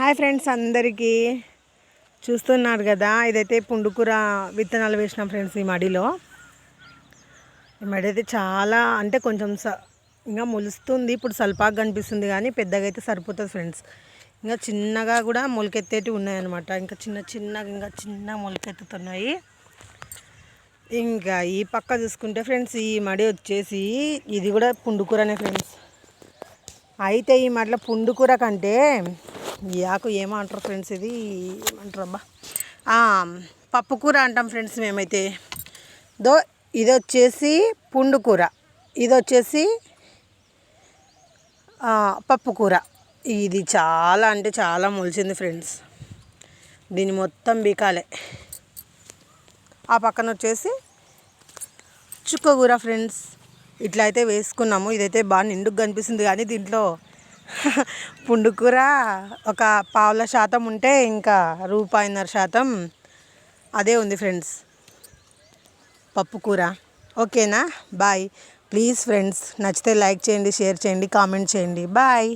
Hi friends, అందరికీ చూస్తున్నారు కదా. ఇదైతే పుండుకూర విత్తనాలు వేసినాం ఫ్రెండ్స్. ఈ మడిలో అయితే చాలా అంటే కొంచెం ఇంకా మొలుస్తుంది. ఇప్పుడు సల్పాగా కనిపిస్తుంది కానీ పెద్దగా అయితే సరిపోతుంది ఫ్రెండ్స్. ఇంకా చిన్నగా కూడా మొలకెత్తేటివి ఉన్నాయన్నమాట. ఇంకా చిన్న మొలకెత్తుతున్నాయి. ఇంకా ఈ పక్క చూసుకుంటే ఫ్రెండ్స్, ఈ మడి వచ్చేసి ఇది కూడా పుండుకూరనే ఫ్రెండ్స్. అయితే ఈ మడిలో పుండుకూర కంటే ఈ ఆకు ఏమంటారు ఫ్రెండ్స్, ఇది ఏమంటారు అబ్బా, పప్పుకూర అంటాం ఫ్రెండ్స్ మేమైతే. ఇది వచ్చేసి పుండుకూర, ఇది వచ్చేసి పప్పుకూర. ఇది చాలా అంటే చాలా మొలిచింది ఫ్రెండ్స్. దీన్ని మొత్తం బీకాలే. ఆ పక్కన వచ్చేసి చుక్కకూర ఫ్రెండ్స్. ఇట్లా అయితే వేసుకున్నాము. ఇదైతే బాగా నిండుగా కనిపిస్తుంది కానీ దీంట్లో పుండుకూర ఒక 0.5% ఉంటే ఇంకా 1.5% అదే ఉంది ఫ్రెండ్స్, పప్పుకూర. ఓకేనా, బాయ్. ప్లీజ్ ఫ్రెండ్స్, నచ్చితే లైక్ చేయండి, షేర్ చేయండి, కామెంట్ చేయండి. బాయ్.